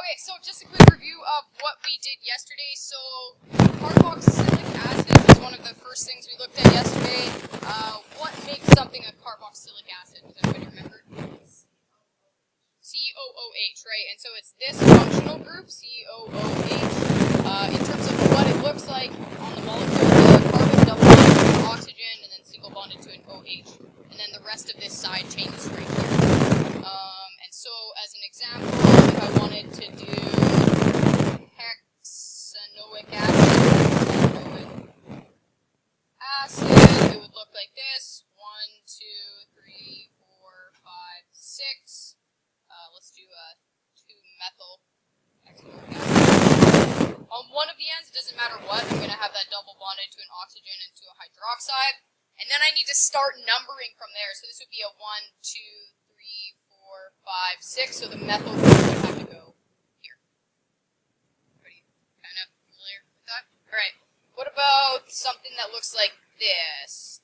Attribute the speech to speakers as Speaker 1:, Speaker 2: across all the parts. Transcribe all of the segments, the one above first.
Speaker 1: Alright, so just a quick review of what we did yesterday. So, carboxylic acid was one of the first things we looked at yesterday. What makes something a carboxylic acid? Does anybody remember? COOH, right? And so it's this functional group, COOH. In terms of what it looks like on the molecule, the carbon double bonded to an oxygen and then single bonded to an OH. And then the rest of this side chain is right here. And so, as an example, if I wanted to do hexanoic acid, it would look like this. 1, 2, 3, 4, 5, 6. Let's do 2-methyl hexanoic acid. On one of the ends, it doesn't matter what, I'm going to have that double bonded to an oxygen and to a hydroxide. And then I need to start numbering from there. So this would be a 1, 2, 3, 4, 5, 6. So the methyl group would have to go here. Everybody kind of familiar with that? Alright. What about something that looks like this?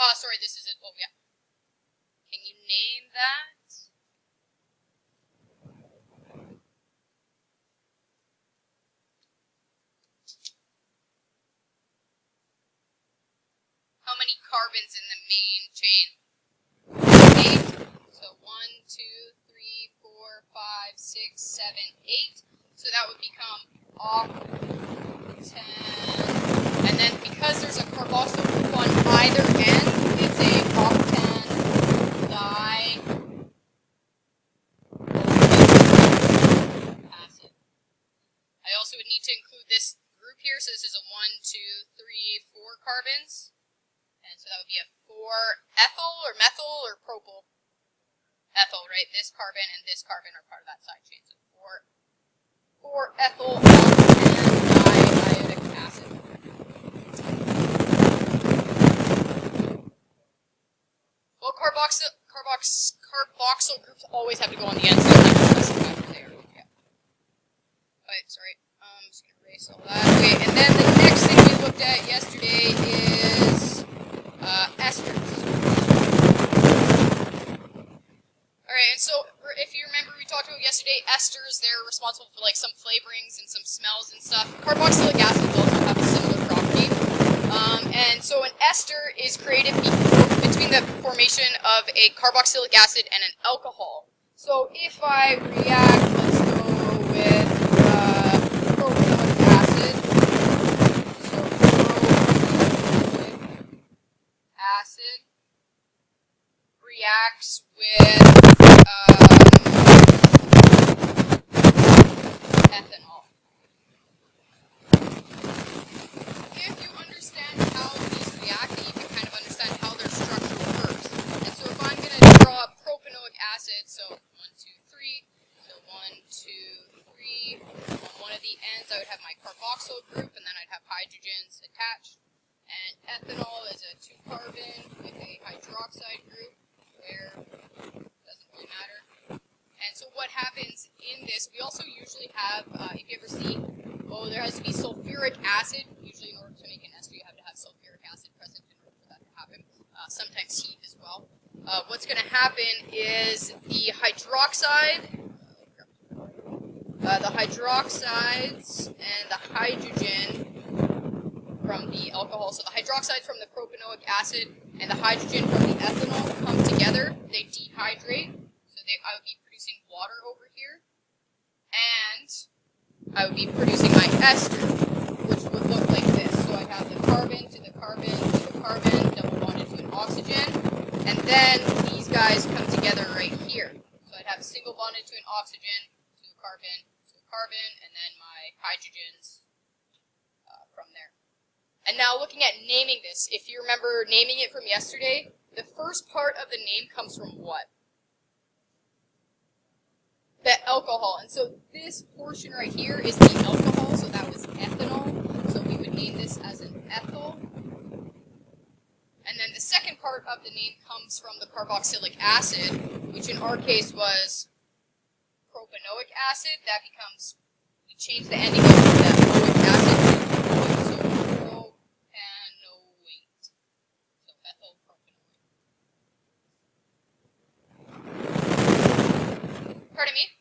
Speaker 1: Oh, sorry, this is it. Oh, yeah. Can you name that? How many carbons in the main chain? 8. So 1, 2, 3, 4, 5, 6, 7, 8. So that would become octane. And then because there's a carboxyl group on either end, it's a octane acid. I also would need to include this group here. So this is a 1, 2, 3, 4 carbons. And so that would be a 4-ethyl or methyl or propyl. Ethyl, right? This carbon and this carbon are part of that side chain. So 4-ethyl iodic acid. Well, carboxyl groups always have to go on the end, so I have to specify where they are. Yeah. Alright, sorry. I'm just going to erase all that. Okay, and then the next thing we looked at yesterday is esters. Alright, and so if you remember, we talked about yesterday, esters, they're responsible for like some flavorings and some smells and stuff. Carboxylic acids also have a similar property. And so an ester is created between the formation of a carboxylic acid and an alcohol. So if I react, let's go with propanoic acid. So propanoic acid reacts with ethanol. If you understand how these react, then you can kind of understand how their structure works. And so if I'm going to draw a propanoic acid, so 1, 2, 3, so 1, 2, 3, on one of the ends I would have my carboxyl group, and then I'd have hydrogens attached. And ethanol is a 2-carbon with a hydroxide group, where it doesn't really matter. And so what happens in this, we also usually have, if you ever see, there has to be sulfuric acid. Usually in order to make an ester, you have to have sulfuric acid present in order for that to happen. Sometimes heat as well. What's going to happen is the hydroxide, the hydroxides and the hydrogen from the alcohol. So the hydroxides from the propanoic acid and the hydrogen from the ethanol come together. They dehydrate. So I would be producing water over here. And I would be producing my ester, which would look like this. So I'd have the carbon to the carbon to the carbon, double bonded to an oxygen. And then these guys come together right here. So I'd have single bonded to an oxygen, to a carbon, and then my hydrogens from there. And now looking at naming this, if you remember naming it from yesterday, the first part of the name comes from what? The alcohol. And so this portion right here is the alcohol, so that was ethanol. So we would name this as an ethyl. And then the second part of the name comes from the carboxylic acid, which in our case was propanoic acid. That becomes, we change the ending of that oic acid to propanoate. So methylpropanoate. Pardon me?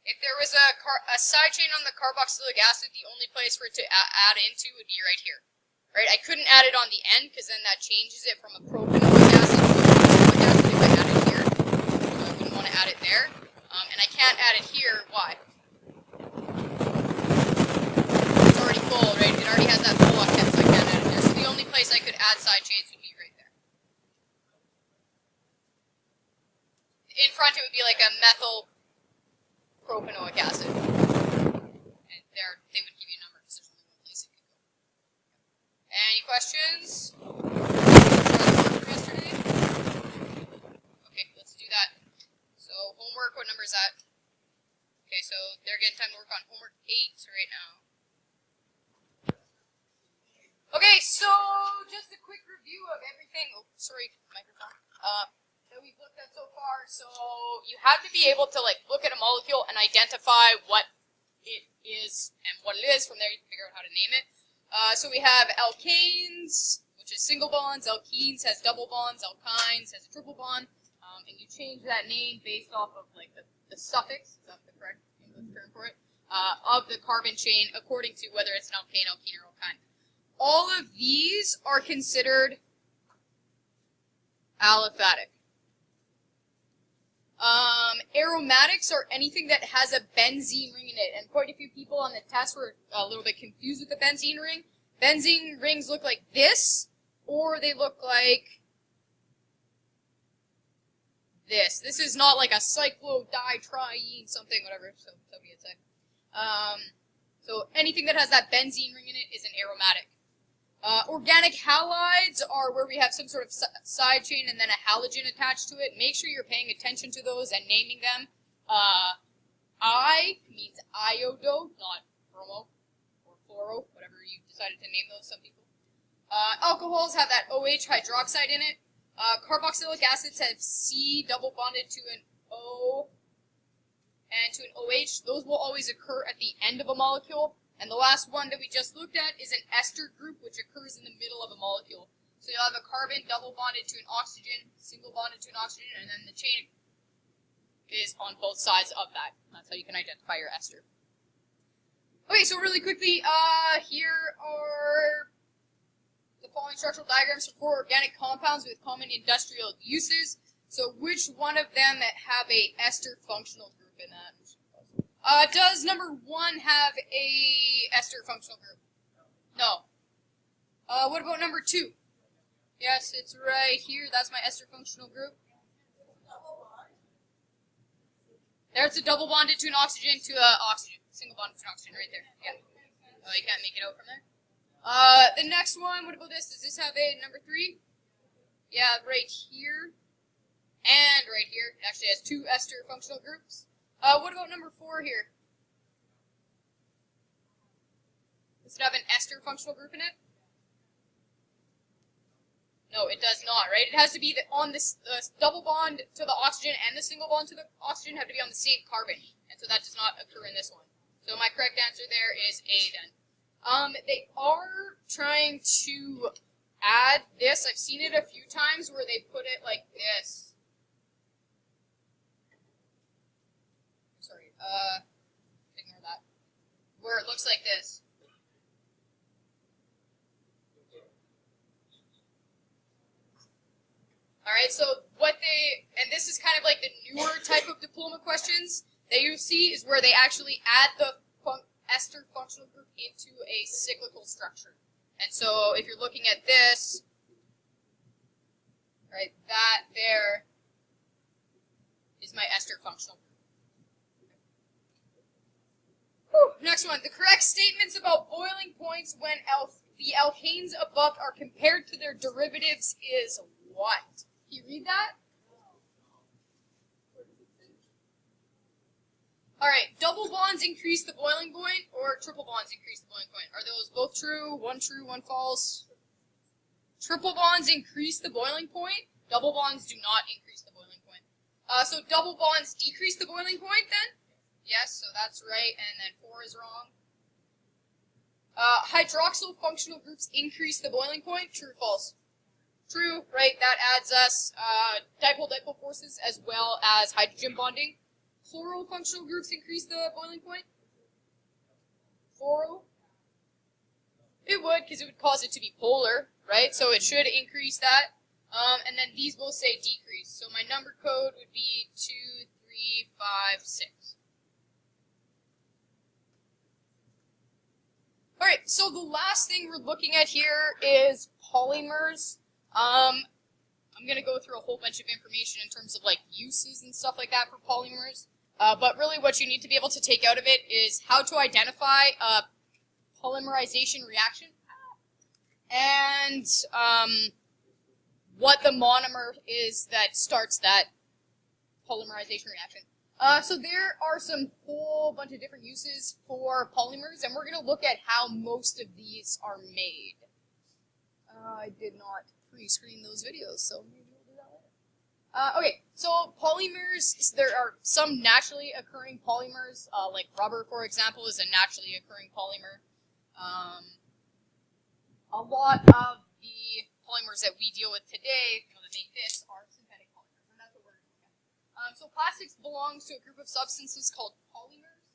Speaker 1: If there was a side chain on the carboxylic acid, the only place for it to add into would be right here. Right? I couldn't add it on the end because then that changes it from a propanoic acid to a propanoic acid if I add it here. So I wouldn't want to add it there. And I can't add it here. Why? It's already full, right? It already has that full octet, so I can't add it there. So the only place I could add side chains would be right there. In front it would be like a methylpropanoic acid. And there, they would give you a number because there's only one place it could go. Any questions? Yesterday? Okay, let's do that. So homework, what number is that? Okay, so they're getting time to work on homework 8 right now. Okay, so just a quick review of everything. Oh, sorry, microphone. That we've looked at so far. So you have to be able to like look at a molecule and identify what it is and what it is. From there, you can figure out how to name it. So we have alkanes, which is single bonds. Alkenes has double bonds. Alkynes has a triple bond. And you change that name based off of like the suffix, is that the correct English term for it, of the carbon chain according to whether it's an alkane, alkene, or alkyne. All of these are considered aliphatic. Aromatics are anything that has a benzene ring in it, and quite a few people on the test were a little bit confused with the benzene ring. Benzene rings look like this, or they look like this. This is not like a cycloditriene something, whatever, so Soviet say. So anything that has that benzene ring in it is an aromatic. Organic halides are where we have some sort of side chain and then a halogen attached to it. Make sure you're paying attention to those and naming them. I means iodo, not bromo or fluoro, whatever you decided to name those, some people. Alcohols have that OH hydroxide in it. Carboxylic acids have C double bonded to an O and to an OH. Those will always occur at the end of a molecule. And the last one that we just looked at is an ester group, which occurs in the middle of a molecule. So you'll have a carbon double bonded to an oxygen, single bonded to an oxygen, and then the chain is on both sides of that. That's how you can identify your ester. Okay, so really quickly, here are the following structural diagrams for 4 organic compounds with common industrial uses. So which one of them have a ester functional group in that? Does number 1 have a ester functional group? No. What about number 2? Yes, it's right here. That's my ester functional group. There's a double bonded to an oxygen to an oxygen. Single bonded to an oxygen right there. Yeah. Oh, you can't make it out from there. The next one, what about this? Does this have a number 3? Yeah, right here. And right here. It actually has 2 ester functional groups. What about number 4 here? Does it have an ester functional group in it? No, it does not, right? It has to be on this double bond to the oxygen and the single bond to the oxygen have to be on the same carbon. And so that does not occur in this one. So my correct answer there is A then. They are trying to add this. I've seen it a few times where they put it like this. Sorry, ignore that. Where it looks like this. Alright, so what and this is kind of like the newer type of diploma questions that you see is where they actually add the ester functional group into a cyclical structure. And so if you're looking at this, right, that there is my ester functional group. Whew. Next one. The correct statements about boiling points when the alkanes above are compared to their derivatives is what? Can you read that? Alright, double bonds increase the boiling point, or triple bonds increase the boiling point? Are those both true, one false? Triple bonds increase the boiling point, double bonds do not increase the boiling point. So double bonds decrease the boiling point then? Yes, so that's right, and then 4 is wrong. Hydroxyl functional groups increase the boiling point. True or false? True, right? That adds us dipole-dipole forces as well as hydrogen bonding. Fluoro functional groups increase the boiling point. Fluoro? It would, because it would cause it to be polar, right? So it should increase that. And then these will say decrease. So my number code would be 2, 3, 5, 6. Alright, so the last thing we're looking at here is polymers. I'm going to go through a whole bunch of information in terms of like uses and stuff like that for polymers. But really what you need to be able to take out of it is how to identify a polymerization reaction and what the monomer is that starts that polymerization reaction. So there are some whole bunch of different uses for polymers, and we're going to look at how most of these are made. I did not pre-screen those videos, so maybe we'll do that later. Okay, so polymers, there are some naturally occurring polymers, like rubber, for example, is a naturally occurring polymer. A lot of the polymers that we deal with today, that make this, are synthetic polymers, and that's what we're going to look at. So plastics belongs to a group of substances called polymers.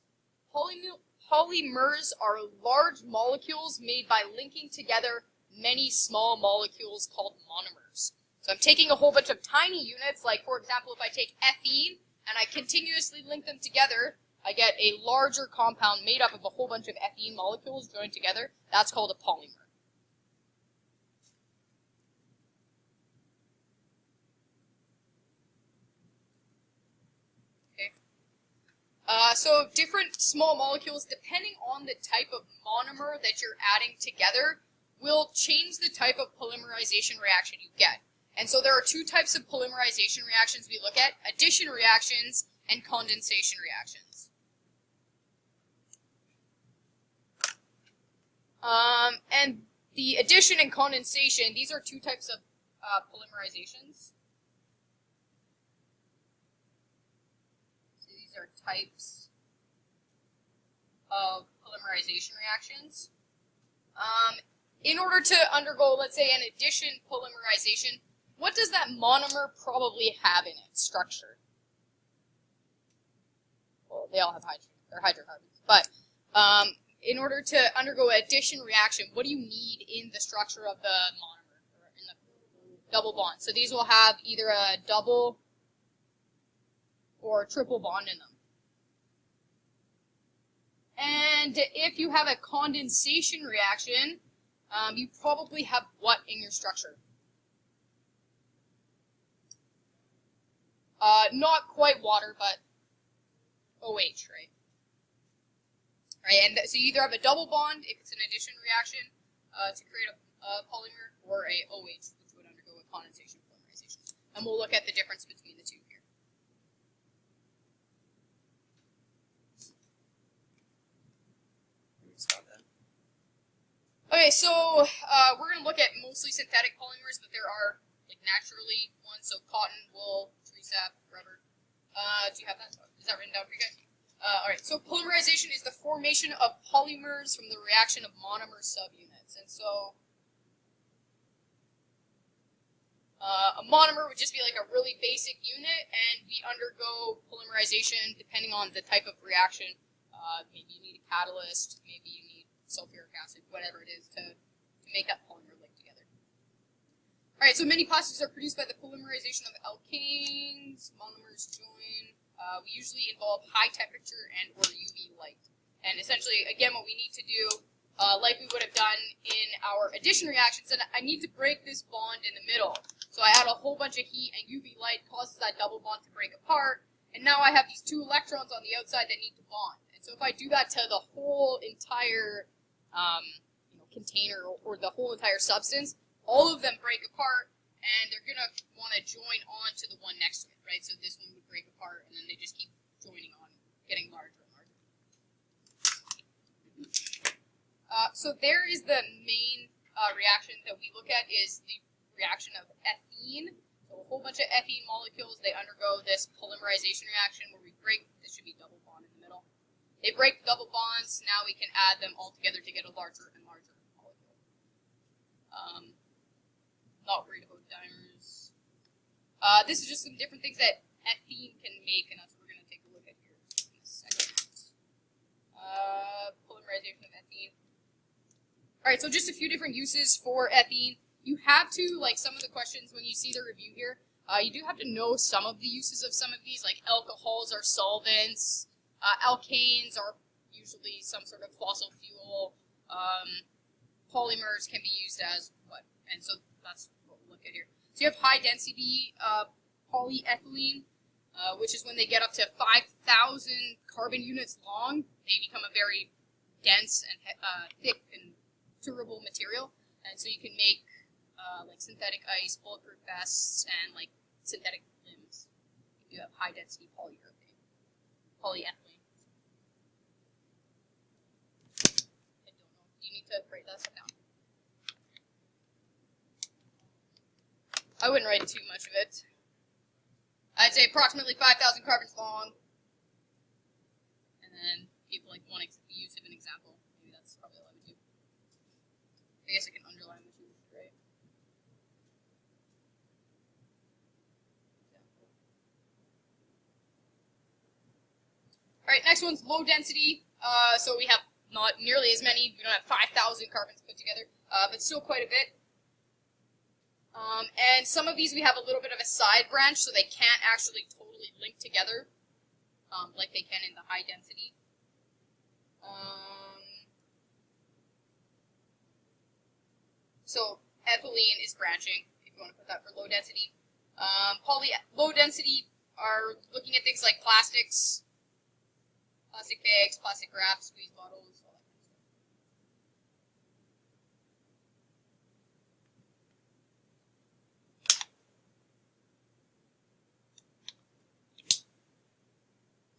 Speaker 1: Polymers are large molecules made by linking together many small molecules called monomers. So I'm taking a whole bunch of tiny units, like for example, if I take ethene and I continuously link them together, I get a larger compound made up of a whole bunch of ethene molecules joined together. That's called a polymer. So different small molecules, depending on the type of monomer that you're adding together, will change the type of polymerization reaction you get. And so there are two types of polymerization reactions we look at: addition reactions and condensation reactions. And the addition and condensation, these are two types of polymerizations. So these are types of polymerization reactions. In order to undergo, let's say, an addition polymerization, what does that monomer probably have in its structure? Well, they all have hydrogen. They're hydrocarbons. But in order to undergo an addition reaction, what do you need in the structure of the monomer, or in the double bond? So these will have either a double or a triple bond in them. And if you have a condensation reaction, you probably have what in your structure? Not quite water, but OH, right? Right, and so you either have a double bond, if it's an addition reaction, to create a polymer, or a OH, which would undergo a condensation polymerization. And we'll look at the difference between the two here. Okay, so we're going to look at mostly synthetic polymers, but there are like naturally ones, so cotton, wool, tree sap, rubber. Do you have that? Is that written down for you guys? Alright, so polymerization is the formation of polymers from the reaction of monomer subunits. And so a monomer would just be like a really basic unit, and we undergo polymerization depending on the type of reaction. Maybe you need a catalyst, maybe you need sulfuric acid, whatever it is, to make that polymer link together. Alright, so many plastics are produced by the polymerization of alkanes. Monomers join. We usually involve high temperature and or UV light. And essentially, again, what we need to do, like we would have done in our addition reactions, and I need to break this bond in the middle. So I add a whole bunch of heat, and UV light causes that double bond to break apart. And now I have these two electrons on the outside that need to bond. And so if I do that to the whole entire container or the whole entire substance, all of them break apart, and they're going to want to join on to the one next to it, right? So this one would break apart, and then they just keep joining on, getting larger and larger. So there is the main reaction that we look at, is the reaction of ethene. So a whole bunch of ethene molecules, they undergo this polymerization reaction where we break, this should be double bond in the middle. They break double bonds. Now we can add them all together to get a larger and larger molecule. Not worried about dimers. This is just some different things that ethene can make, and that's what we're going to take a look at here in a second. Polymerization of ethene. Alright, so just a few different uses for ethene. You have to, like some of the questions when you see the review here, you do have to know some of the uses of some of these, like alcohols are solvents, alkanes are usually some sort of fossil fuel, polymers can be used as what? And so that's what we'll look at here. So you have high density polyethylene, which is when they get up to 5,000 carbon units long, they become a very dense and thick and durable material. And so you can make like synthetic ice, bulletproof vests, and like synthetic limbs. You have high density polyethylene. I don't know. Do you need to write that stuff down? I wouldn't write too much of it. I'd say approximately 5,000 carbons long. And then give like one use of an example. Maybe that's probably all I would do. I guess I can underline the use, right? Alright, next one's low density. So we have not nearly as many. We don't have 5,000 carbons put together, but still quite a bit. And some of these we have a little bit of a side branch, so they can't actually totally link together, like they can in the high density. So ethylene is branching, if you want to put that for low density. Low density are looking at things like plastics, plastic bags, plastic wraps, squeeze bottles, all that kind of stuff.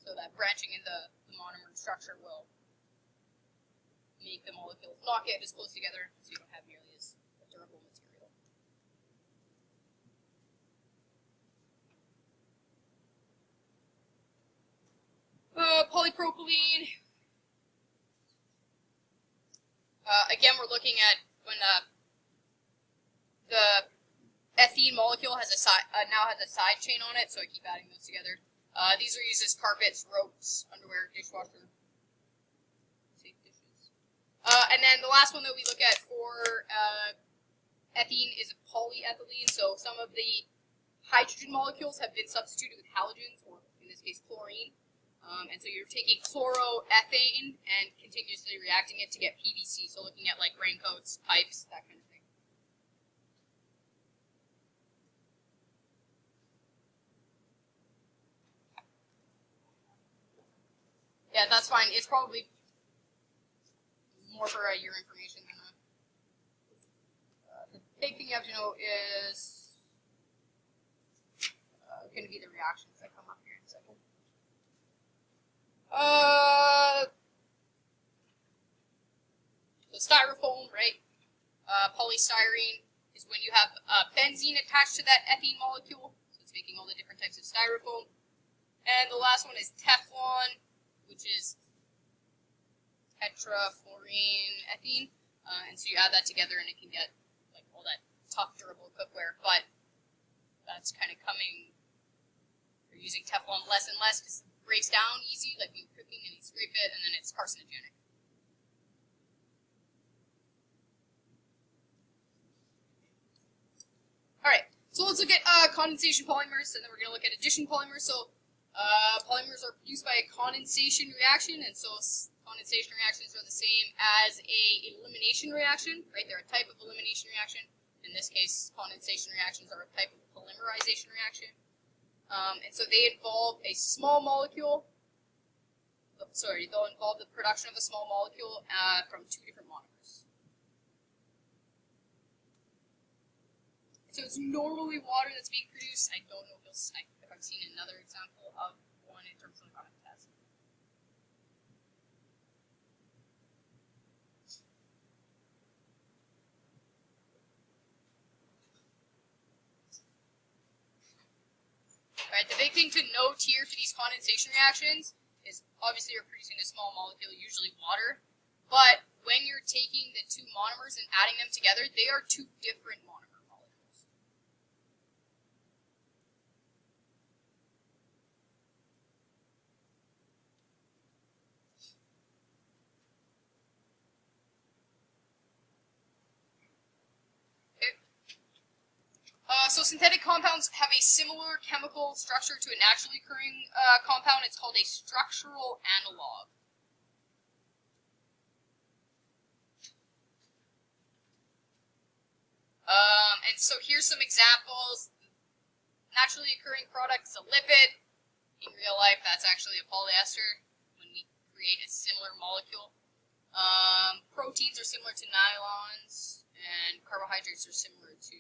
Speaker 1: So that branching in the monomer structure will make the molecules not get as close together, so you don't have nearly as a durable material. Polypropylene. Again, we're looking at when the ethene molecule has a now has a side chain on it, so I keep adding those together. These are used as carpets, ropes, underwear, dishwasher, safe dishes. And then the last one that we look at for ethene is polyethylene. So some of the hydrogen molecules have been substituted with halogens, or in this case chlorine. And so you're taking chloroethane and continuously reacting it to get PVC. So looking at like raincoats, pipes, that kind of thing. Yeah, that's fine. It's probably more for your information than the big thing you have to know is going to be the reactions that come up here in a second. So styrofoam, right? Polystyrene is when you have benzene attached to that ethene molecule. So it's making all the different types of styrofoam. And the last one is Teflon, which is tetrafluorine ethene. And so you add that together and it can get like all that tough, durable cookware. But that's kind of coming, you're using Teflon less and less because it breaks down easy, like when you're cooking and you scrape it, and then it's carcinogenic. Alright, so let's look at condensation polymers, and then we're going to look at addition polymers. So polymers are produced by a condensation reaction, and so condensation reactions are the same as a elimination reaction, right? They're a type of elimination reaction. In this case, condensation reactions are a type of polymerization reaction. And so they involve a small molecule, they'll involve the production of a small molecule from two different monomers. So it's normally water that's being produced. I don't know if I've seen another example of one in terms of a test. Right, the big thing to note here for these condensation reactions is obviously you're producing a small molecule, usually water, but when you're taking the two monomers and adding them together, they are two different monomer molecules. So synthetic compounds have a similar chemical structure to a naturally occurring compound. It's called a structural analog. And so here's some examples. Naturally occurring product is a lipid. In real life, that's actually a polyester when we create a similar molecule. Proteins are similar to nylons, and carbohydrates are similar to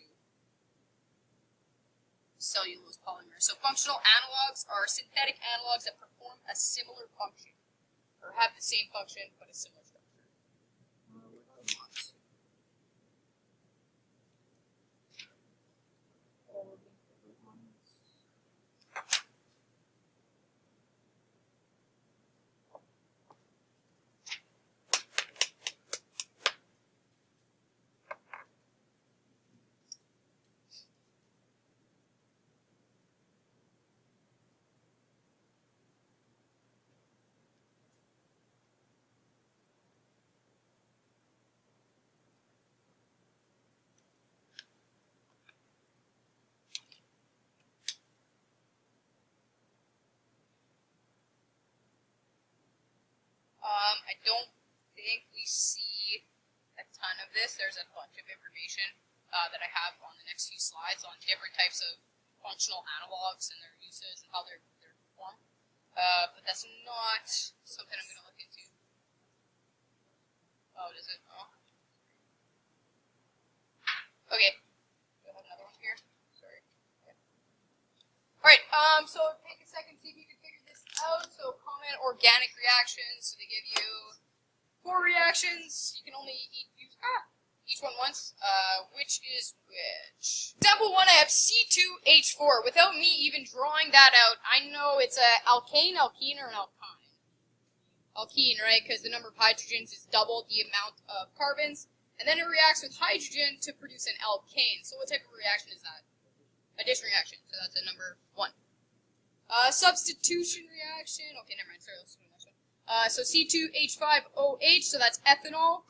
Speaker 1: cellulose polymers. So functional analogs are synthetic analogs that perform a similar function, or have the same function but a similar structure. I don't think we see a ton of this. There's a bunch of information that I have on the next few slides on different types of functional analogs and their uses and how they're performed. But that's not something I'm going to look into. Oh, does it? Oh. Okay. Do I have another one here? Sorry. Okay. Alright, so take a second, see if you can figure this out. So common organic reactions. So they give you 4 reactions. You can only use each one once. Which is which? Example 1, I have C2H4. Without me even drawing that out, I know it's a alkane, alkene, or an alkyne. Alkene, right? Because the number of hydrogens is double the amount of carbons. And then it reacts with hydrogen to produce an alkane. So what type of reaction is that? Addition reaction. So that's a number 1. Substitution reaction. Okay, never mind. Sorry, let's do the next one. So C2H5OH, so that's ethanol.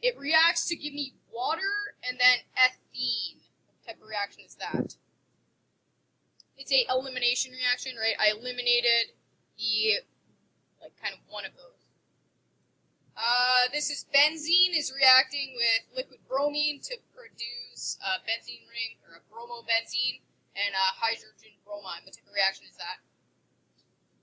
Speaker 1: It reacts to give me water and then ethene. What type of reaction is that? It's a elimination reaction, right? I eliminated the, kind of one of those. This is benzene is reacting with liquid bromine to produce a benzene ring, or a bromobenzene, and hydrogen bromine. What type of reaction is that?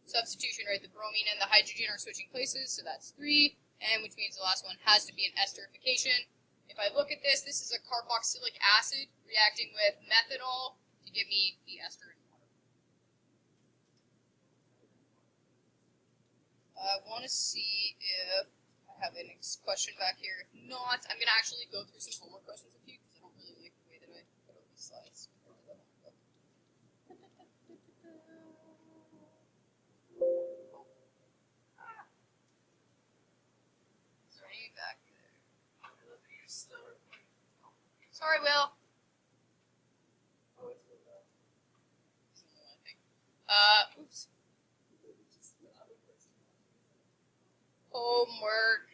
Speaker 1: Substitution, right? The bromine and the hydrogen are switching places, so that's 3, and which means the last one has to be an esterification. If I look at this, this is a carboxylic acid reacting with methanol to give me the ester in water. I want to see if I have a next question back here. If not, I'm going to actually go through some homework questions with you, because I don't really like the way that I put out these slides. Is there any back there? Sorry, Will. Oops. Homework.